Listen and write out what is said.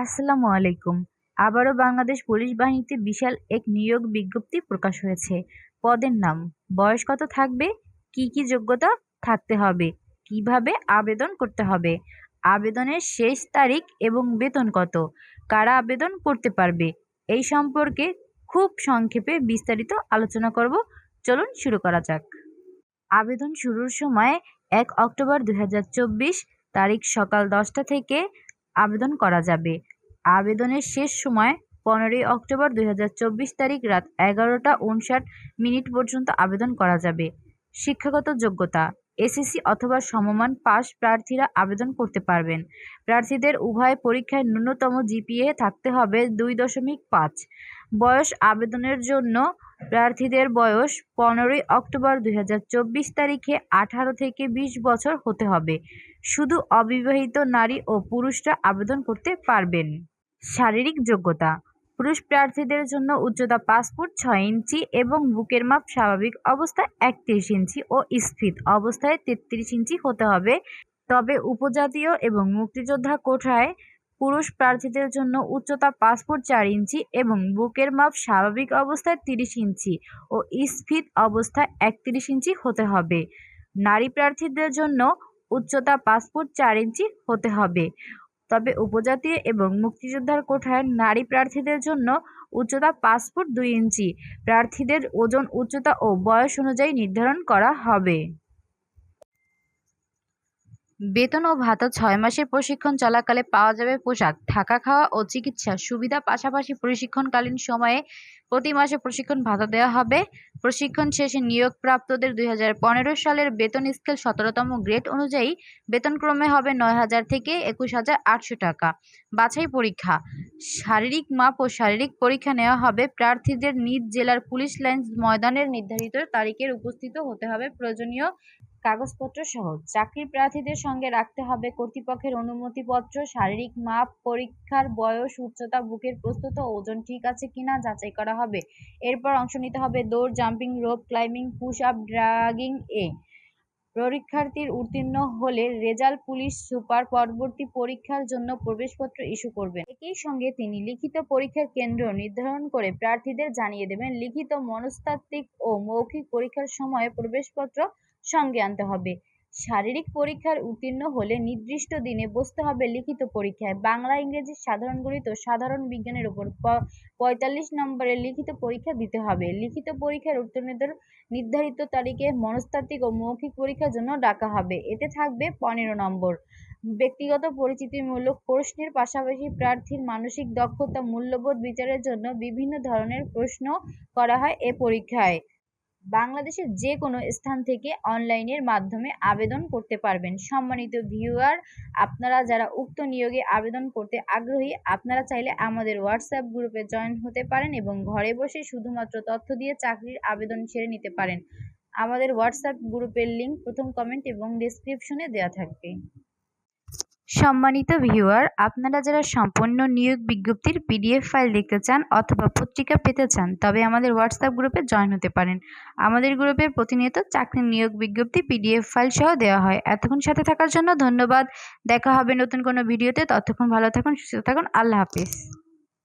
আসসালামু আলাইকুম। আবারও বাংলাদেশ পুলিশ বাহিনীতে বিশাল এক নিয়োগ বিজ্ঞপ্তি প্রকাশ হয়েছে। পদের নাম, বয়স কত থাকবে, কি যোগ্যতা থাকতে হবে, কিভাবে আবেদন করতে হবে, আবেদনের শেষ তারিখ এবং বেতন কত, কারা আবেদন করতে পারবে, এই সম্পর্কে খুব সংক্ষেপে বিস্তারিত আলোচনা করব। চলুন শুরু করা যাক। আবেদন শুরুর সময় ১ অক্টোবর ২০২৪ তারিখ সকাল ১০টা থেকে আবেদন করা যাবে। আবেদনের শেষ সময় ১৫ই অক্টোবর ২০২৪ তারিখ রাত ১১টা ৫৯ পর্যন্ত আবেদন করা যাবে। শিক্ষাগত যোগ্যতা, এসএসসি অথবা সমমান পাস প্রার্থীরা আবেদন করতে পারবেন। প্রার্থীদের উভয় পরীক্ষায় ন্যূনতম জিপিএ থাকতে হবে ২.৫। বয়স, আবেদনের জন্য প্রার্থীদের বয়স ১৫ই অক্টোবর ২০২৪ তারিখে ১৮ থেকে ২০ বছর হতে হবে। শুধু অবিবাহিত নারী ও পুরুষরা আবেদন করতে পারবেন। শারীরিক যোগ্যতা, পুরুষ প্রার্থীদের জন্য উচ্চতা ৫ ফুট ৬ ইঞ্চি এবং বুকের মাপ স্বাভাবিক অবস্থায় ৩১ ইঞ্চি ও স্ফীত অবস্থায় ৩৩ ইঞ্চি হতে হবে। তবে উপজাতীয় এবং মুক্তিযোদ্ধা কোটায় পুরুষ প্রার্থীদের জন্য উচ্চতা ৫ ফুট ৪ ইঞ্চি এবং বুকের মাপ স্বাভাবিক অবস্থায় ৩০ ইঞ্চি ও স্ফীত অবস্থায় ৩১ ইঞ্চি হতে হবে। নারী প্রার্থীদের জন্য উচ্চতা ৫ ফুট ৪ ইঞ্চি হতে হবে। তবে উপজাতীয় এবং মুক্তিযোদ্ধার কোটায় নারী প্রার্থীদের জন্য উচ্চতা ৫ ফুট ২ ইঞ্চি। প্রার্থীদের ওজন, উচ্চতা ও বয়স অনুযায়ী নির্ধারণ করা হবে। বেতন ও ভাতা ৬ মাসের প্রশিক্ষণ চলাকালে পাওয়া যাবে পোশাক, থাকা, খাওয়া ও চিকিৎসা সুবিধা। পাশাপাশি প্রশিক্ষণকালীন সময়ে প্রতি মাসে প্রশিক্ষণ ভাতা দেওয়া হবে। প্রশিক্ষণ শেষে নিয়োগপ্রাপ্তদের ২০১৫ সালের বেতন স্কেল ১৭তম গ্রেড অনুযায়ী বেতনক্রমে হবে ৯,০০০ থেকে ২১,৮০০ টাকা। বাছাই পরীক্ষা, শারীরিক মাপ ও শারীরিক পরীক্ষা নেওয়া হবে। প্রার্থীদের নিজ জেলার পুলিশ লাইন্স ময়দানের নির্ধারিত তারিখের উপস্থিত হতে হবে। প্রয়োজনীয় কাগজপত্র সহ চাকরির প্রার্থীদের সঙ্গে রাখতে হবে কর্তৃপক্ষের অনুমতিপত্র, শারীরিক মাপ, পরীক্ষার বয়স, উচ্চতা, বুকের প্রস্থ ও ওজন ঠিক আছে কিনা যাচাই করা হবে। এরপর অংশ নিতে হবে দৌড়, jumping rope, climbing, push up, dragging এ। পরীক্ষার্থীর উত্তীর্ণ হলে রেজাল্ট পুলিশ সুপার পরবর্তী পরীক্ষার জন্য প্রবেশপত্র ইস্যু করবেন। একই সঙ্গে তিনি লিখিত পরীক্ষার কেন্দ্র নির্ধারণ করে প্রার্থীদের জানিয়ে দেবেন। লিখিত, মনস্তাত্ত্বিক ও মৌখিক পরীক্ষার সময়ে প্রবেশপত্র সঙ্গে আনতে হবে। শারীরিক পরীক্ষার উত্তীর্ণ হলে নির্দিষ্ট দিনে বসতে হবে লিখিত পরীক্ষায়। বাংলা, ইংরেজি, সাধারণ গণিত ও সাধারণ বিজ্ঞানের উপর ৪৫ নম্বরের লিখিত পরীক্ষা দিতে হবে। লিখিত পরীক্ষার উত্তীর্ণদের নির্ধারিত তারিখে মনস্তাত্ত্বিক ও মৌখিক পরীক্ষার জন্য ডাকা হবে। এতে থাকবে ১৫ নম্বর ব্যক্তিগত পরিচিতিমূলক প্রশ্নের পাশাপাশি প্রার্থীর মানসিক দক্ষতা, মূল্যবোধ বিচারের জন্য বিভিন্ন ধরনের প্রশ্ন করা হয় এ পরীক্ষায়। বাংলাদেশের যে কোনো স্থান থেকে অনলাইনের মাধ্যমে আবেদন করতে পারবেন। সম্মানিত ভিউয়ার, আপনারা যারা উক্ত নিয়োগে আবেদন করতে আগ্রহী, আপনারা চাইলে আমাদের হোয়াটসঅ্যাপ গ্রুপে জয়েন হতে পারেন এবং ঘরে বসে শুধুমাত্র তথ্য দিয়ে চাকরির আবেদন সেরে নিতে পারেন। আমাদের হোয়াটসঅ্যাপ গ্রুপের লিংক প্রথম কমেন্ট এবং ডেসক্রিপশনে দেওয়া থাকবে। সম্মানিত ভিউয়ার, আপনারা যারা সম্পূর্ণ নিয়োগ বিজ্ঞপ্তির পিডিএফ ফাইল দেখতে চান অথবা পত্রিকা পেতে চান, তবে আমাদের হোয়াটসঅ্যাপ গ্রুপে জয়েন হতে পারেন। আমাদের গ্রুপে প্রতিনিয়ত চাকরির নিয়োগ বিজ্ঞপ্তি পিডিএফ ফাইল সহ দেওয়া হয়। এতক্ষণ সাথে থাকার জন্য ধন্যবাদ। দেখা হবে নতুন কোনো ভিডিওতে। ততক্ষণ ভালো থাকুন, সুস্থ থাকুন। আল্লাহ হাফিজ।